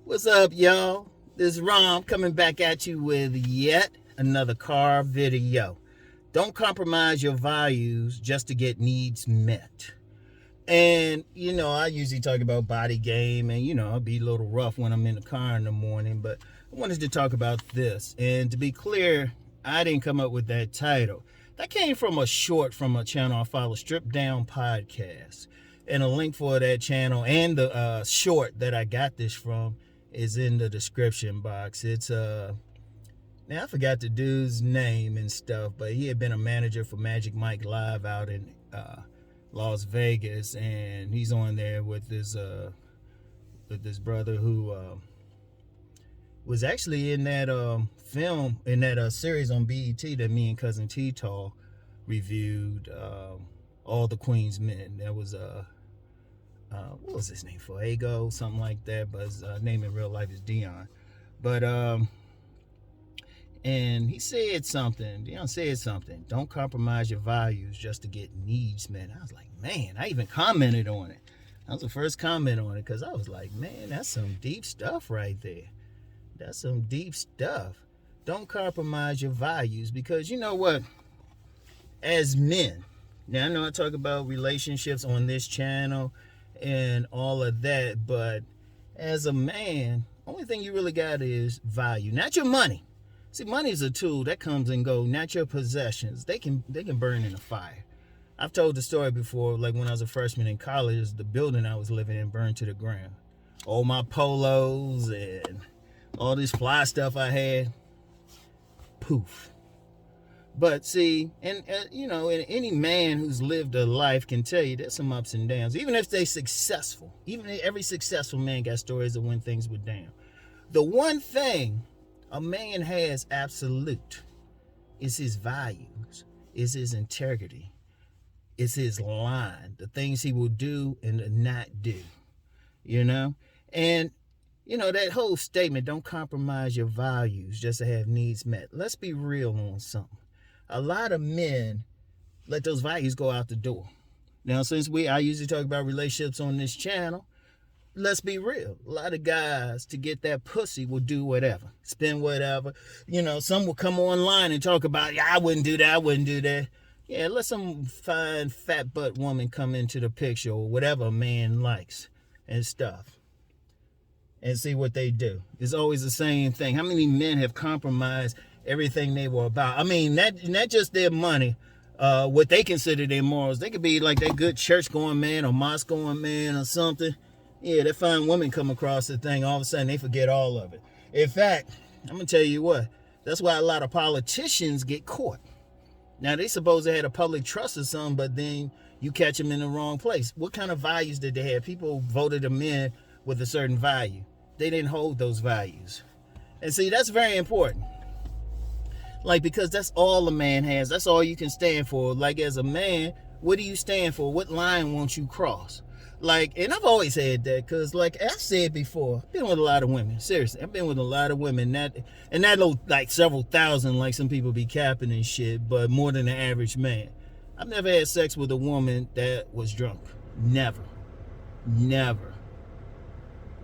What's up, y'all? This is Rom coming back at you with yet another car video. Don't compromise your values just to get needs met. And, I usually talk about body game and, I'll be a little rough when I'm in the car in the morning, but I wanted to talk about this. And to be clear, I didn't come up with that title. That came from a short from a channel I follow, Strip Down Podcast. And a link for that channel and the short that I got this from is in the description box. It's now I forgot the dude's name and stuff, but he had been a manager for Magic Mike Live out in Las Vegas, and he's on there with this brother who was actually in that film, in that series on BET that me and Cousin T-Tall reviewed, All the Queen's Men. That was what was his name? Fuego, something like that, but his name in real life is Dion. But and he said something. Dion said something. Don't compromise your values just to get needs met. I was like, man, I even commented on it. That was the first comment on it, because I was like, man, that's some deep stuff right there. That's some deep stuff. Don't compromise your values, because you know what? As men, now I know I talk about relationships on this channel and all of that, but as a man, only thing you really got is value, not your money. See, money is a tool that comes and goes, not your possessions. They can burn in a fire. I've told the story before, like when I was a freshman in college, the building I was living in burned to the ground. All my polos and all this fly stuff I had, poof. But see, and and any man who's lived a life can tell you there's some ups and downs. Even if they're successful, every successful man got stories of when things were down. The one thing a man has absolute is his values, is his integrity, is his line, the things he will do and not do, And, that whole statement, don't compromise your values just to have needs met. Let's be real on something. A lot of men let those values go out the door. Now, since I usually talk about relationships on this channel, let's be real. A lot of guys, to get that pussy, will do whatever, spend whatever. Some will come online and talk about, yeah, I wouldn't do that. Yeah, let some fine fat butt woman come into the picture, or whatever a man likes and stuff, and see what they do. It's always the same thing. How many men have compromised everything they were about? I mean, not just their money, what they consider their morals. They could be like that good church-going man or mosque-going man or something. Yeah, that fine woman come across the thing, all of a sudden they forget all of it. In fact, I'm going to tell you what, that's why a lot of politicians get caught. Now, they suppose they had a public trust or something, but then you catch them in the wrong place. What kind of values did they have? People voted them in with a certain value. They didn't hold those values. And see, that's very important. Like, because that's all a man has. That's all you can stand for. Like, as a man, what do you stand for? What line won't you cross? Like, and I've always had that, because like I said before, I've been with a lot of women. Seriously, I've been with a lot of women. Not like several thousand, like some people be capping and shit, but more than the average man. I've never had sex with a woman that was drunk. Never.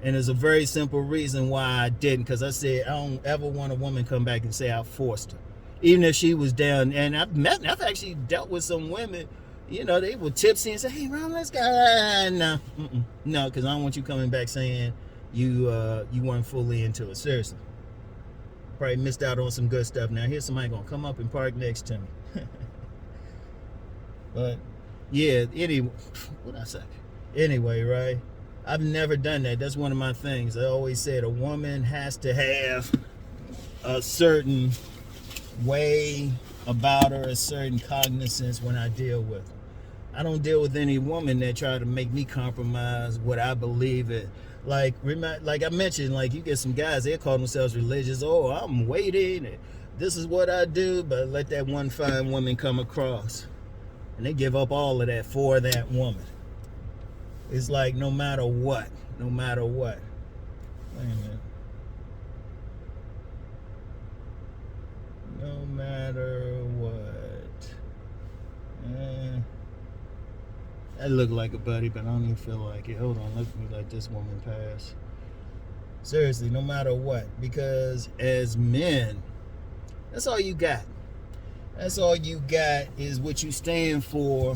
And there's a very simple reason why I didn't, because I said I don't ever want a woman come back and say I forced her, even if she was down. And I've actually dealt with some women. They were tipsy and say, hey, Ron, let's go. No, because I don't want you coming back saying you weren't fully into it. Seriously. Probably missed out on some good stuff. Now, here's somebody going to come up and park next to me. But, yeah, what I say? Anyway, right? I've never done that. That's one of my things. I always said a woman has to have a certain way about her, a certain cognizance when I deal with her. I don't deal with any woman that try to make me compromise what I believe in. Like I mentioned, like you get some guys, they call themselves religious. Oh, I'm waiting, and this is what I do, but let that one fine woman come across, and they give up all of that for that woman. It's like no matter what. Wait a minute. No matter what. That looked like a buddy, but I don't even feel like it. Hold on, let me let this woman pass. Seriously, no matter what. Because as men, that's all you got. That's all you got is what you stand for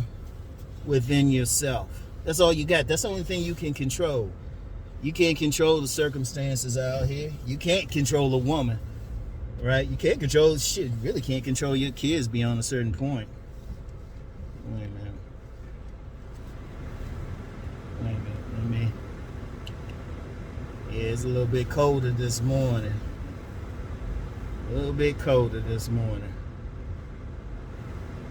within yourself. That's all you got. That's the only thing you can control. You can't control the circumstances out here. You can't control a woman, right? You can't control shit. You really can't control your kids beyond a certain point. Wait a minute. Let me. Yeah, it's a little bit colder this morning. A little bit colder this morning.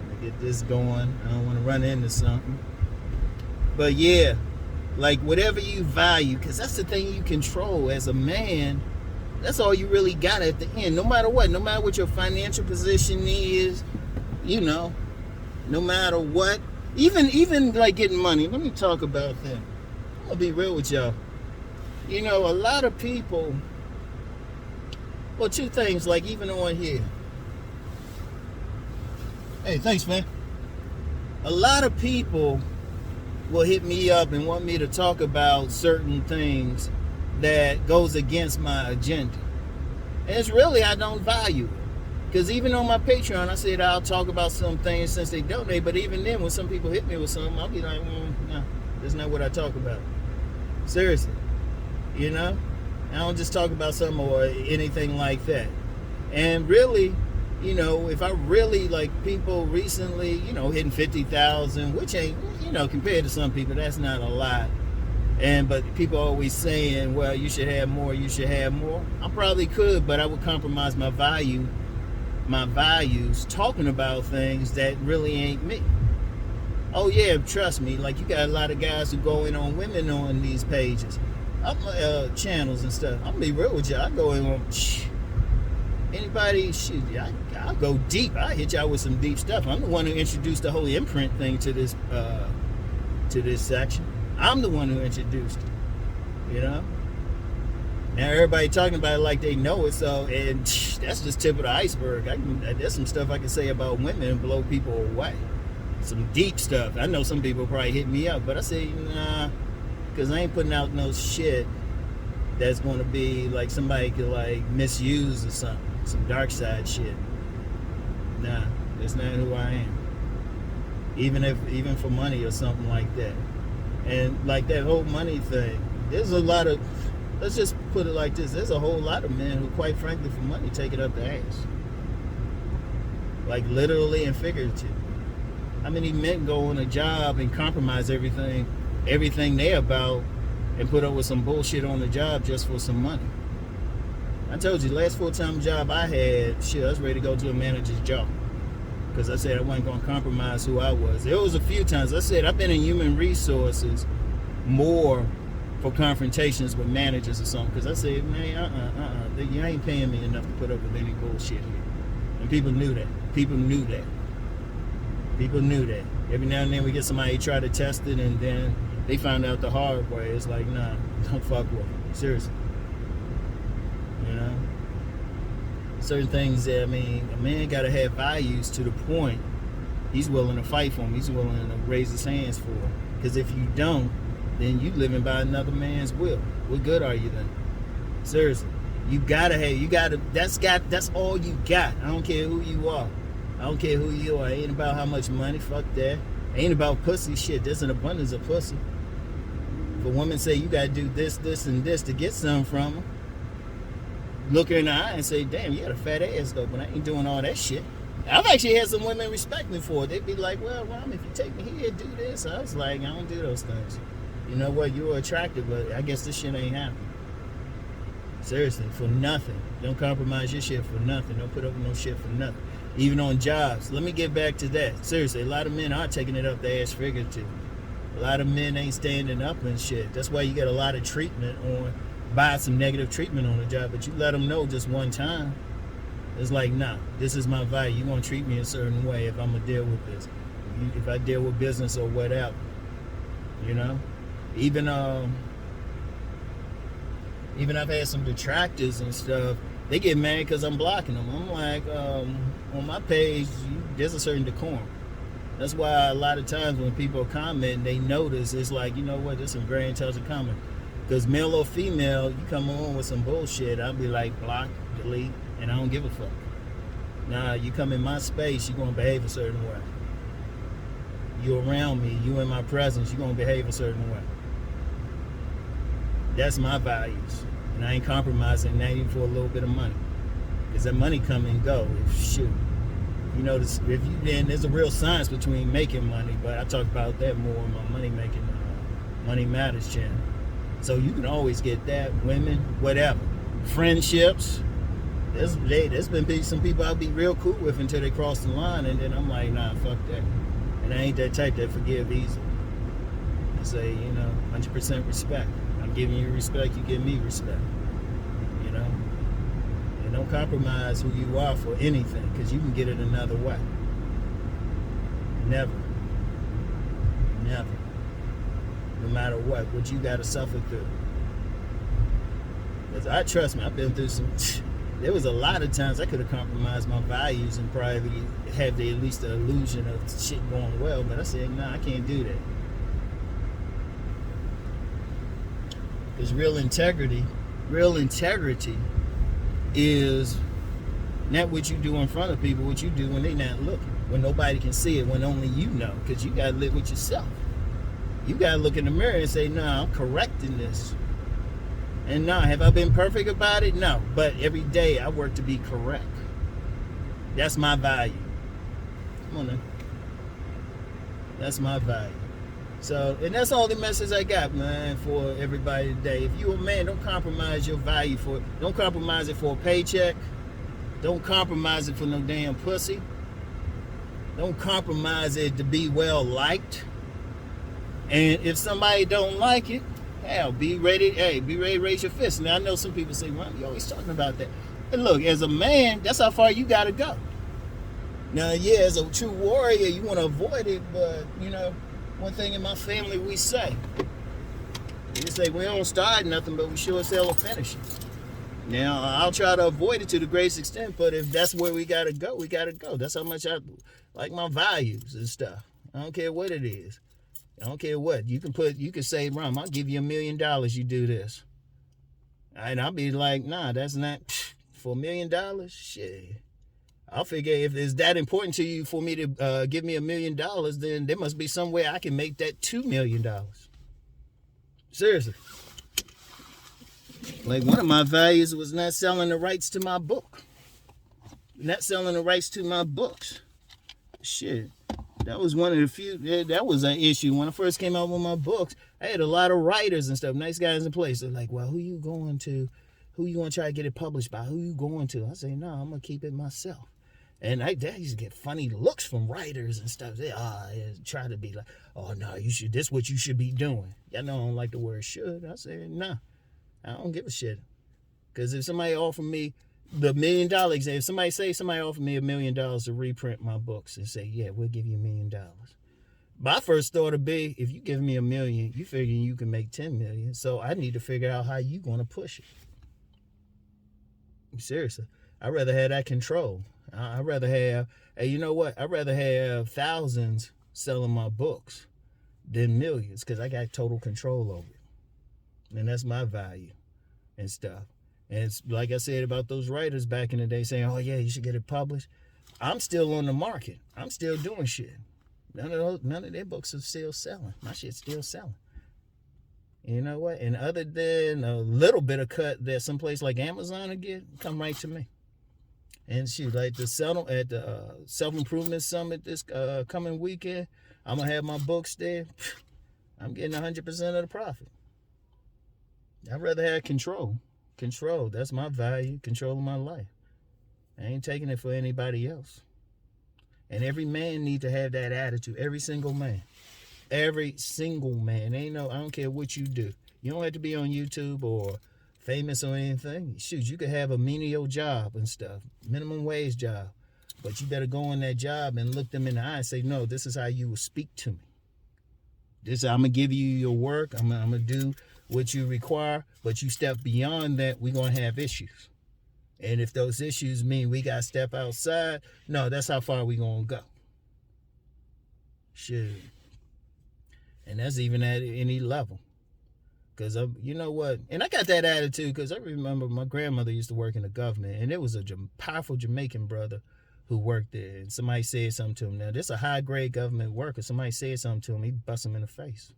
Let me get this going. I don't want to run into something. But yeah, like whatever you value, because that's the thing you control as a man. That's all you really got at the end. No matter what your financial position is, you know, no matter what, even like getting money. Let me talk about that. I'm gonna be real with y'all. You know, a lot of people. Well, two things, like even on here. Hey, thanks, man. A lot of people will hit me up and want me to talk about certain things that goes against my agenda. And it's really, I don't value it. Because even on my Patreon, I said I'll talk about some things since they donate. But even then, when some people hit me with something, I'll be like, no, that's not what I talk about. Seriously. You know? I don't just talk about something or anything like that. And really, you know, if I really, like people recently, you know, hitting 50,000, which ain't, you know, compared to some people, that's not a lot. But people always saying, well, you should have more, you should have more. I probably could, but I would compromise my values talking about things that really ain't me. Oh yeah, trust me, like you got a lot of guys who go in on women on these pages, channels and stuff. I'm gonna be real with you. I go in on anybody, shit, I'll go deep. I hit y'all with some deep stuff. I'm the one who introduced the whole imprint thing to this section. I'm the one who introduced it, you know? Now everybody talking about it like they know it, so, and that's just tip of the iceberg. There's some stuff I can say about women and blow people away. Some deep stuff. I know some people probably hit me up, but I say, nah, because I ain't putting out no shit that's going to be like somebody could like misuse or something. Some dark side shit. Nah, that's not who I am. Even for money or something like that. And like that whole money thing, there's a lot of, let's just put it like this, there's a whole lot of men who quite frankly for money take it up the ass. Like literally and figuratively. How many men go on a job and compromise everything they about and put up with some bullshit on the job just for some money? I told you, last full-time job I had, shit, I was ready to go to a manager's job. Because I said I wasn't going to compromise who I was. There was a few times, I said I've been in human resources more for confrontations with managers or something. Because I said, man, you ain't paying me enough to put up with any bullshit here. And people knew that. People knew that. Every now and then we get somebody try to test it and then they found out the hard way. It's like, nah, don't fuck with them. Seriously. You know? Certain things that, I mean, a man got to have values to the point he's willing to fight for them. He's willing to raise his hands for them. Because if you don't, then you living by another man's will. What good are you then? Seriously. That's all you got. I don't care who you are. I don't care who you are. It ain't about how much money. Fuck that. It ain't about pussy shit. There's an abundance of pussy. If a woman say you got to do this, this, and this to get something from her, look her in the eye and say, damn, you got a fat ass though, but I ain't doing all that shit. I've actually had some women respect me for it. They'd be like, well, Rom, if you take me here, do this. I was like, I don't do those things. You know what? You were attractive, but I guess this shit ain't happening. Seriously, for nothing. Don't compromise your shit for nothing. Don't put up with no shit for nothing. Even on jobs. Let me get back to that. Seriously, a lot of men are taking it up the ass figuratively. A lot of men ain't standing up and shit. That's why you get a lot of treatment on, buy some negative treatment on the job, but you let them know just one time. It's like, nah, this is my value. You're going to treat me a certain way if I'm going to deal with this. If I deal with business or whatever. You know? Even I've had some detractors and stuff. They get mad because I'm blocking them. I'm like, on my page, there's a certain decorum. That's why a lot of times when people comment, they notice, it's like, you know what, there's some very intelligent comment. Because male or female, you come on with some bullshit, I'll be like, block, delete, and I don't give a fuck. Nah, you come in my space, you're going to behave a certain way. You around me, you in my presence, you're going to behave a certain way. That's my values. And I ain't compromising, not even for a little bit of money. Because that money come and go. Shoot. You know, if you then there's a real science between making money, but I talk about that more on my Money Matters channel. So you can always get that, women, whatever. Friendships. There's been some people I'll be real cool with until they cross the line, and then I'm like, nah, fuck that. And I ain't that type that forgive easily. I say, 100% respect. I'm giving you respect, you give me respect. And don't compromise who you are for anything, because you can get it another way. Never. No matter what you got to suffer through. Because trust me, I've been through some. There was a lot of times I could have compromised my values and probably have at least the illusion of shit going well, but I said, nah, I can't do that. Because real integrity is not what you do in front of people, what you do when they not looking, when nobody can see it, when only you know, because you got to live with yourself. You got to look in the mirror and say, nah, I'm correcting this. And nah, have I been perfect about it? No. But every day I work to be correct. That's my value. Come on now. That's my value. So, and that's all the message I got, man, for everybody today. If you a man, don't compromise your value don't compromise it for a paycheck. Don't compromise it for no damn pussy. Don't compromise it to be well liked. And if somebody don't like it, hell, be ready to raise your fist. Now, I know some people say, Ron, you always talking about that. And look, as a man, that's how far you got to go. Now, yeah, as a true warrior, you want to avoid it, but, one thing in my family we say we don't start nothing, but we sure as hell will finish it. Now, I'll try to avoid it to the greatest extent, but if that's where we got to go, we got to go. That's how much I like my values and stuff. I don't care what it is. I don't care what. You can say, Rom, I'll give you $1 million, you do this. And I'll be like, nah, that's not, for $1 million? Shit. I'll figure if it's that important to you for me to give me $1 million, then there must be some way I can make that $2 million. Seriously. Like, one of my values was not selling the rights to my book. Not selling the rights to my books. Shit. That was one of the few, that was an issue. When I first came out with my books, I had a lot of writers and stuff, nice guys in place. They're like, well, who you going to try to get it published by? Who you going to? I say, no, I'm going to keep it myself. And I used to get funny looks from writers and stuff. They try to be like, oh, no, this is what you should be doing. Y'all know I don't like the word should. I say, nah, I don't give a shit. Because if somebody offered me the $1 million, if somebody offered me $1 million to reprint my books and say, yeah, we'll give you $1 million. My first thought would be, if you give me $1 million, you figure you can make 10 million. So I need to figure out how you going to push it. Seriously. I'd rather have that control. I'd rather have, I'd rather have thousands selling my books than millions, because I got total control over it. And that's my value and stuff. And it's like I said about those writers back in the day saying, oh, yeah, you should get it published. I'm still on the market. I'm still doing shit. None of their books are still selling. My shit's still selling. You know what? And other than a little bit of cut that someplace like Amazon will get, come right to me. And shoot, like the Self-Improvement Summit this coming weekend, I'm going to have my books there. I'm getting 100% of the profit. I'd rather have control. Control. That's my value. Control of my life. I ain't taking it for anybody else. And every man needs to have that attitude. Every single man. Every single man. I don't care what you do. You don't have to be on YouTube or famous or anything. Shoot, you could have a menial job and stuff. Minimum wage job. But you better go in that job and look them in the eye and say, no, this is how you will speak to me. I'm going to give you your work. I'm going to do what you require. But you step beyond that, we're going to have issues. And if those issues mean we got to step outside, no, that's how far we're going to go. Shit. And that's even at any level. Because, you know what? And I got that attitude because I remember my grandmother used to work in the government, and there was a powerful Jamaican brother who worked there. And somebody said something to him. Now, this is a high-grade government worker. Somebody said something to him. He bust him in the face.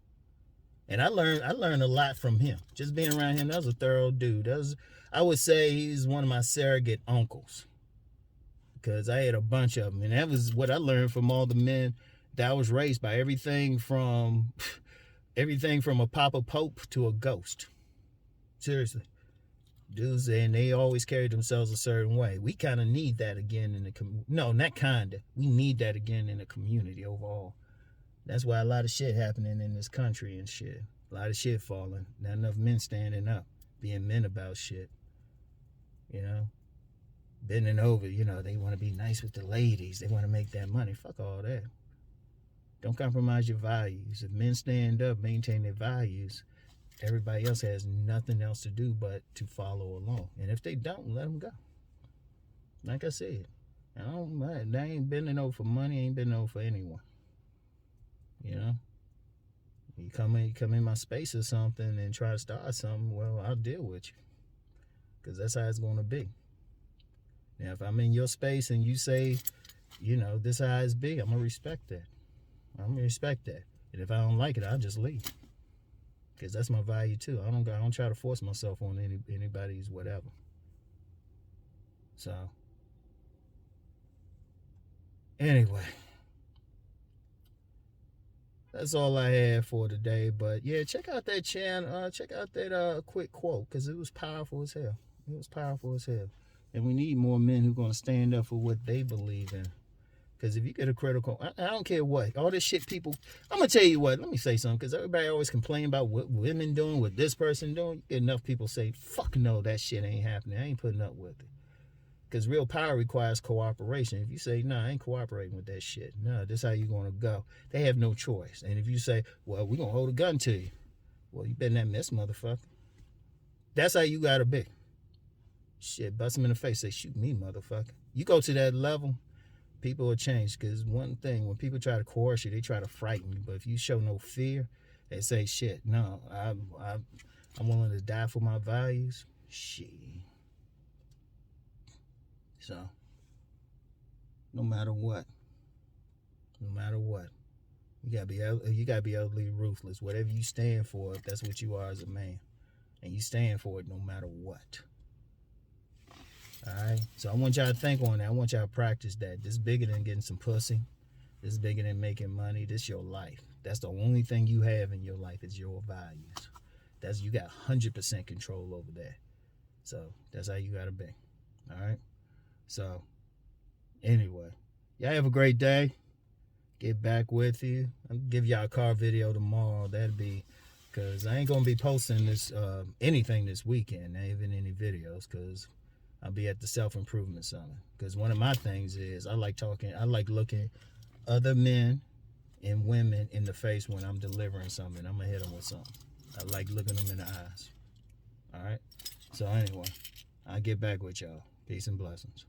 And I learned a lot from him. Just being around him, that was a thorough dude. I would say he's one of my surrogate uncles. Because I had a bunch of them. And that was what I learned from all the men that I was raised by. Everything from a Papa Pope to a ghost. Seriously. Dudes, and they always carried themselves a certain way. We kind of need that again in the community. No, not kind of. We need that again in the community overall. That's why a lot of shit happening in this country and shit. A lot of shit falling. Not enough men standing up, being men about shit. You know? Bending over, you know, they want to be nice with the ladies. They want to make that money. Fuck all that. Don't compromise your values. If men stand up, maintain their values, everybody else has nothing else to do but to follow along. And if they don't, let them go. Like I said, they ain't bending over for money, ain't bending over for anyone. You know? You come in my space or something and try to start something, well, I'll deal with you. Because that's how it's going to be. Now, if I'm in your space and you say, you know, this is how it's be, I'm going to respect that. I'm going to respect that. And if I don't like it, I'll just leave. Because that's my value too. I don't try to force myself on anybody's whatever. So, anyway. That's all I had for today. But yeah, check out that channel. Check out that quick quote. Because it was powerful as hell. It was powerful as hell. And we need more men who are going to stand up for what they believe in. Because if you get a critical, I don't care what, all this shit people, I'm going to tell you what, let me say something, because everybody always complain about what women doing, what this person doing. You get enough people say, fuck no, that shit ain't happening. I ain't putting up with it. Because real power requires cooperation. If you say, nah, I ain't cooperating with that shit. No, this is how you going to go. They have no choice. And if you say, well, we going to hold a gun to you. Well, you better not miss, motherfucker. That's how you got to be. Shit, bust them in the face. Say, shoot me, motherfucker. You go to that level, people will change. Because one thing, when people try to coerce you, they try to frighten you. But if you show no fear and say, shit, no, I'm willing to die for my values. Shit. So, no matter what, you gotta be able to be ruthless. Whatever you stand for, if that's what you are as a man, and you stand for it no matter what. Alright? So I want y'all to think on that. I want y'all to practice that. This is bigger than getting some pussy. This is bigger than making money. This is your life. That's the only thing you have in your life is your values. You got 100% control over that. So that's how you gotta be. Alright? So anyway, y'all have a great day. Get back with you. I'll give y'all a car video tomorrow. That'll be because I ain't gonna be posting this anything this weekend, not even any videos, because I'll be at the self-improvement summit. Because one of my things is I like looking other men and women in the face when I'm delivering something. I'm gonna hit them with something. I like looking them in the eyes. All right. So anyway, I'll get back with y'all. Peace and blessings.